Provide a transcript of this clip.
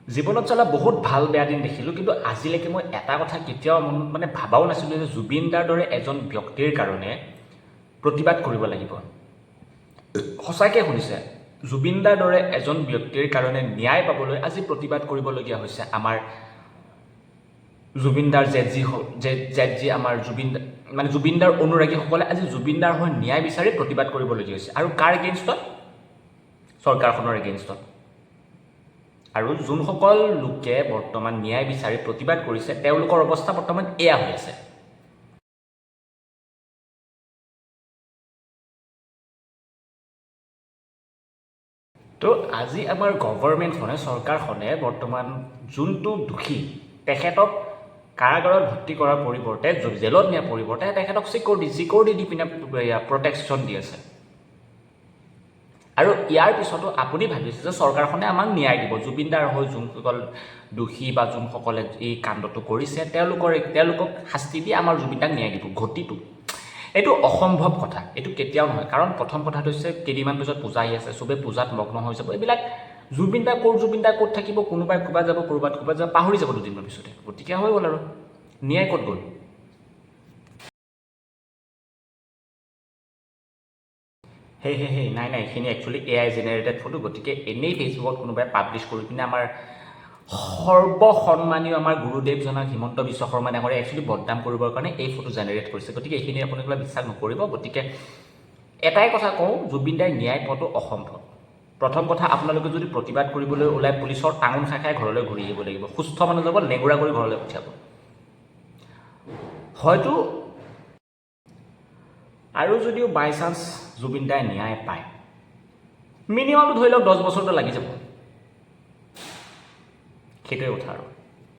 জীৱনত চলা বহুত ভাল বেয়া দিন দেখিলোঁ, কিন্তু আজিলৈকে মই এটা কথা কেতিয়াও মনত ভাবাও নাছিলোঁ যে জুবিন দাৰ দৰে এজন ব্যক্তিৰ কাৰণে প্ৰতিবাদ কৰিব লাগিব। সঁচাকৈ শুনিছে, জুবিন দাৰ দৰে এজন ব্যক্তিৰ কাৰণে ন্যায় পাবলৈ আজি প্ৰতিবাদ কৰিবলগীয়া হৈছে আমাৰ জুবিন দাৰ জেদ আমাৰ জুবিন দাৰ অনুৰাগীসকলে আজি জুবিন দাৰ হৈ ন্যায় বিচাৰি প্ৰতিবাদ কৰিবলগীয়া হৈছে। আৰু কাৰ এগেইনষ্টত? চৰকাৰখনৰ এগেইনষ্টত। আৰু যোনসকল লোকে বৰ্তমান ন্যায় বিচাৰি প্ৰতিবাদ কৰিছে তেওঁলোকৰ অৱস্থা বৰ্তমান এয়া হৈ আছে। তো আজি আমাৰ গভৰ্ণমেণ্টখনে, চৰকাৰখনে বৰ্তমান যোনটো দোষী তেখেতক কাৰাগাৰত ভৰ্তি কৰাৰ পৰিৱৰ্তে, জেলত নিয়াৰ পৰিৱৰ্তে তেখেতক চিকিউৰিটি দি পিনে প্ৰটেকশ্যন দি আছে। আৰু ইয়াৰ পিছতো আপুনি ভাবিছে যে চৰকাৰখনে আমাক ন্যায় দিব, জুবিন দাৰ হৈ যোনসকল দোষী বা যোনসকলে এই কাণ্ডটো কৰিছে তেওঁলোকক শাস্তি দি আমাৰ জুবিন দাক ন্যায় দিব। ঘটিটো এইটো অসম্ভৱ কথা, এইটো কেতিয়াও নহয়। কাৰণ প্ৰথম কথাটো হৈছে কেইদিনমান পিছত পূজা আহি আছে, চবেই পূজাত মগ্ন হৈ যাব। এইবিলাক জুবিন দা ক'ত থাকিব, কোনোবাই ক'ৰবাত যাব, ক'ৰবাত যাব, পাহৰি যাব দুদিনমান পিছতে। গতিকে হৈ গ'ল আৰু ন্যায় ক'ত গ'ল? নাই এইখিনি একচুৱেলি AI জেনেৰেটেড ফটো। গতিকে এনেই ফেচবুকত কোনোবাই পাব্লিছ কৰি পিনে আমাৰ সৰ্বসন্মানীয় আমাৰ গুৰুদেৱজনক হিমন্ত বিশ্ব শৰ্মা ডাঙৰে একচুৱেলি বদনাম কৰিবৰ কাৰণে এই ফটো জেনেৰেট কৰিছে। গতিকে এইখিনি আপোনালোকে বিশ্বাস নকৰিব। গতিকে এটাই কথা কওঁ, জুবিন দাই ন্যায় পোৱাটো অসম্ভৱ। প্ৰথম কথা, আপোনালোকে যদি প্ৰতিবাদ কৰিবলৈ ওলাই পুলিচৰ টাঙোন খাই ঘৰলৈ ঘূৰি আহিব লাগিব। সুস্থ মানুহ যাব, নেগুৰা কৰি ঘৰলৈ পঠিয়াব। হয়তো আৰু যদিও বাই চান্স জুবিন দাই ন্যায় পায়, মিনিমামটো ধৰি লওক 10 বছৰটো লাগি যাব। সেইটোৱে কথা আৰু।